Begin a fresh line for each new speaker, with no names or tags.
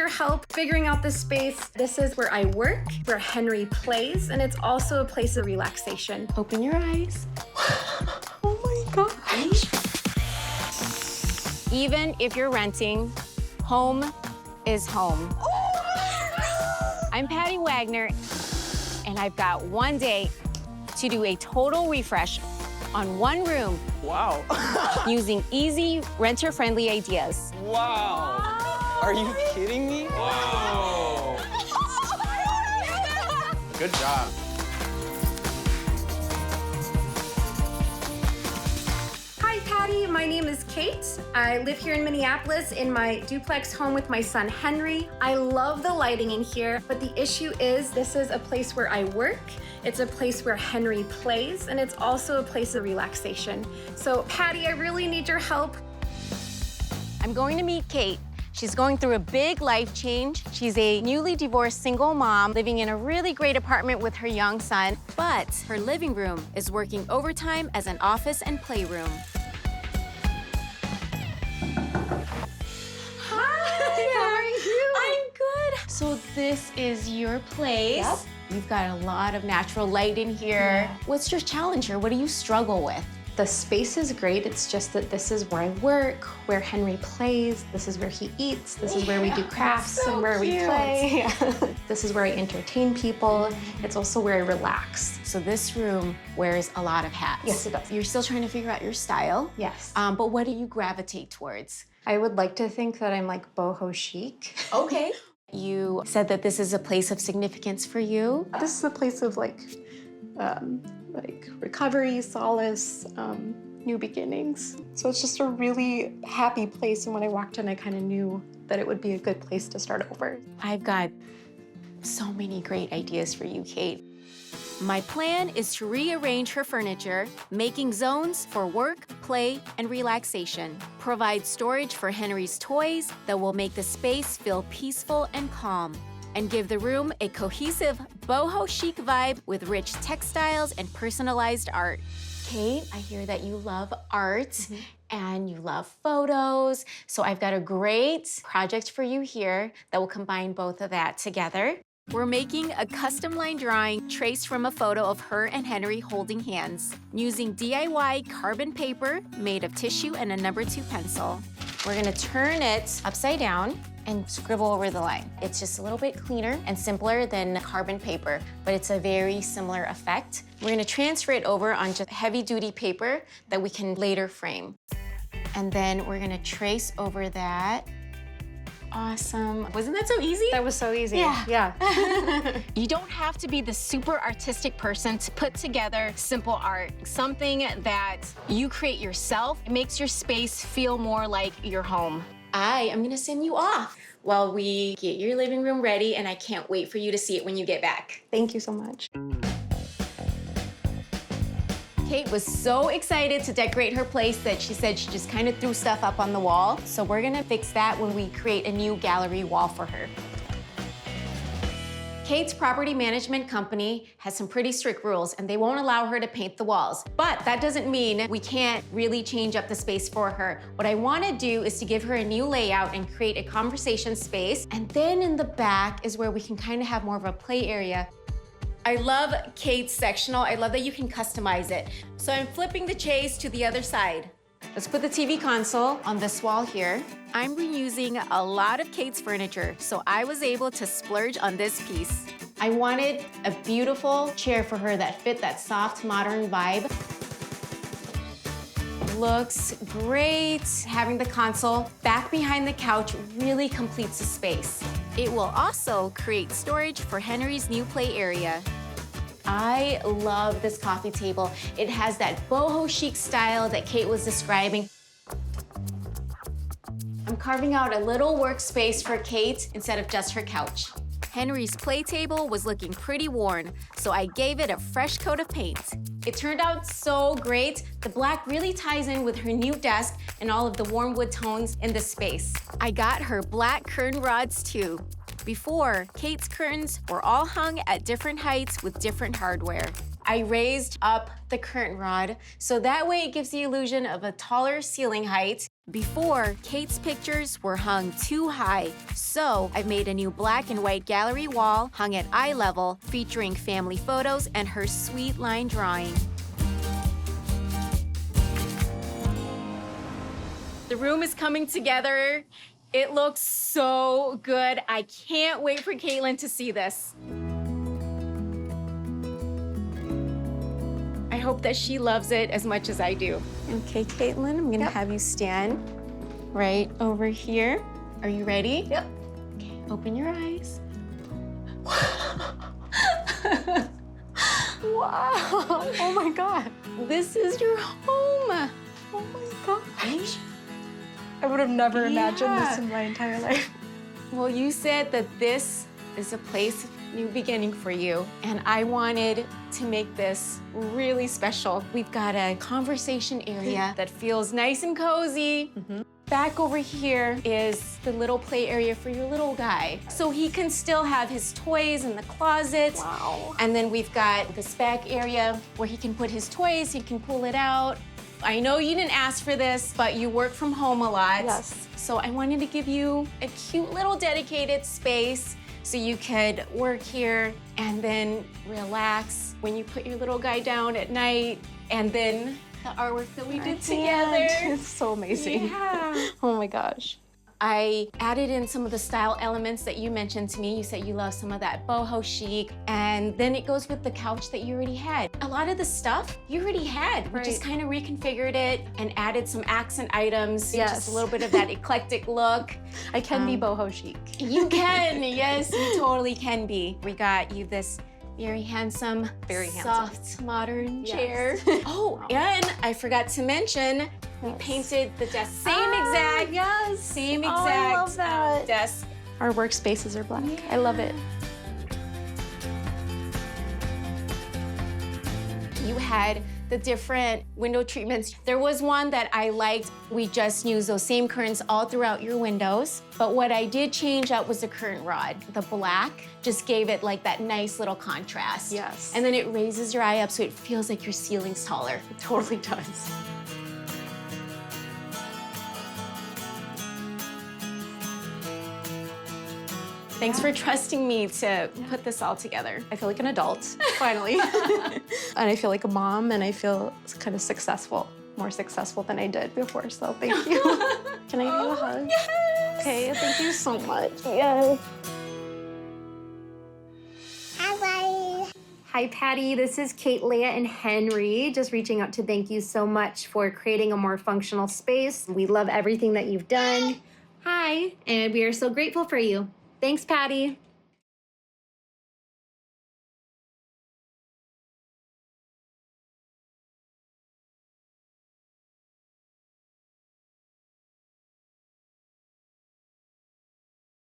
your help figuring out this space. This is where I work, where Henry plays, and it's also a place of relaxation. Open your eyes. Oh my gosh.
Even if you're renting, home is home. I'm Patty Wagner, and I've got one day to do a total refresh on one room.
Wow.
Using easy, renter-friendly ideas.
Wow. Are you kidding me? Wow. Good job.
Hi, Patty. My name is Kate. I live here in Minneapolis in my duplex home with my son, Henry. I love the lighting in here, but the issue is this is a place where I work. It's a place where Henry plays, and it's also a place of relaxation. So, Patty, I really need your help.
I'm going to meet Kate. She's going through a big life change. She's a newly divorced single mom living in a really great apartment with her young son, but her living room is working overtime as an office and playroom.
Hi, how are you?
I'm good. So this is your place.
Yep.
You've got a lot of natural light in here.
Yeah.
What's your challenge here? What do you struggle with?
The space is great. It's just that this is where I work, where Henry plays. This is where he eats. This is where we do crafts
so
and where
cute.
we play. This is where I entertain people. It's also where I relax.
So this room wears a lot of hats.
Yes, it does.
You're still trying to figure out your style.
Yes.
But what do you gravitate towards?
I would like to think that I'm like boho chic.
Okay. You said that this is a place of significance for you.
This is a place of like recovery, solace, new beginnings. So it's just a really happy place. And when I walked in, I kind of knew that it would be a good place to start over.
I've got so many great ideas for you, Kate. My plan is to rearrange her furniture, making zones for work, play, and relaxation. Provide storage for Henry's toys that will make the space feel peaceful and calm. And give the room a cohesive boho chic vibe with rich textiles and personalized art. Kate, I hear that you love art and you love photos. So I've got a great project for you here that will combine both of that together. We're making a custom line drawing traced from a photo of her and Henry holding hands using DIY carbon paper made of tissue and a number 2 pencil. We're gonna turn it upside down and scribble over the line. It's just a little bit cleaner and simpler than carbon paper, but it's a very similar effect. We're gonna transfer it over on just heavy-duty paper that we can later frame. And then we're gonna trace over that. Awesome. Wasn't that so easy?
That was so easy.
Yeah. You don't have to be the super artistic person to put together simple art. Something that you create yourself. It makes your space feel more like your home. I am gonna send you off while we get your living room ready, and I can't wait for you to see it when you get back.
Thank you so much.
Kate was so excited to decorate her place that she said she just kind of threw stuff up on the wall. So we're gonna fix that when we create a new gallery wall for her. Kate's property management company has some pretty strict rules and they won't allow her to paint the walls. But that doesn't mean we can't really change up the space for her. What I wanna do is to give her a new layout and create a conversation space. And then in the back is where we can kind of have more of a play area. I love Kate's sectional. I love that you can customize it. So I'm flipping the chase to the other side. Let's put the TV console on this wall here. I'm reusing a lot of Kate's furniture, so I was able to splurge on this piece. I wanted a beautiful chair for her that fit that soft, modern vibe. Looks great. Having the console back behind the couch really completes the space. It will also create storage for Henry's new play area. I love this coffee table. It has that boho chic style that Kate was describing. I'm carving out a little workspace for Kate instead of just her couch. Henry's play table was looking pretty worn, so I gave it a fresh coat of paint. It turned out so great. The black really ties in with her new desk and all of the warm wood tones in the space. I got her black curtain rods too. Before, Kate's curtains were all hung at different heights with different hardware. I raised up the curtain rod, so that way it gives the illusion of a taller ceiling height. Before, Kate's pictures were hung too high, so I've made a new black and white gallery wall hung at eye level, featuring family photos and her sweet line drawing. The room is coming together. It looks so good. I can't wait for Caitlin to see this. I hope that she loves it as much as I do. Okay, Caitlin, I'm gonna have you stand right over here. Are you ready?
Yep.
Okay, open your eyes.
Wow. Oh my God.
This is your home.
Oh my gosh. I would have never imagined this in my entire life.
Well, you said that this is a place of new beginning for you, and I wanted to make this really special. We've got a conversation area that feels nice and cozy. Back over here is the little play area for your little guy. So he can still have his toys in the closet.
Wow.
And then we've got this back area where he can put his toys, he can pull it out. I know you didn't ask for this, but you work from home a lot.
Yes.
So I wanted to give you a cute little dedicated space so you could work here and then relax when you put your little guy down at night, and then the artwork that we did together.
It's so amazing.
Yeah.
Oh my gosh.
I added in some of the style elements that you mentioned to me. You said you love some of that boho chic, and then it goes with the couch that you already had. A lot of the stuff you already had. We just kind of reconfigured it and added some accent items.
Yes.
Just a little bit of that eclectic look.
I can be boho chic.
You can, yes, you totally can be. We got you this very handsome, soft, modern chair. Oh, and I forgot to mention, we painted the desk same exact
I love that.
desk.
Our workspaces are black. I love it.
You had the different window treatments. There was one that I liked. We just used those same curtains all throughout your windows. But what I did change up was the curtain rod. The black just gave it like that nice little contrast.
Yes.
And then it raises your eye up so it feels like your ceiling's taller.
It totally does.
Thanks for trusting me to put this all together.
I feel like an adult, finally. And I feel like a mom, and I feel kind of successful, more successful than I did before, so thank you. Can I give you a hug?
Yes!
Okay, thank you so much. Yes. Hi, Patty. This is Kate, Leah, and Henry. Just reaching out to thank you so much for creating a more functional space. We love everything that you've done. Hi, and we are so grateful for you. Thanks, Patty.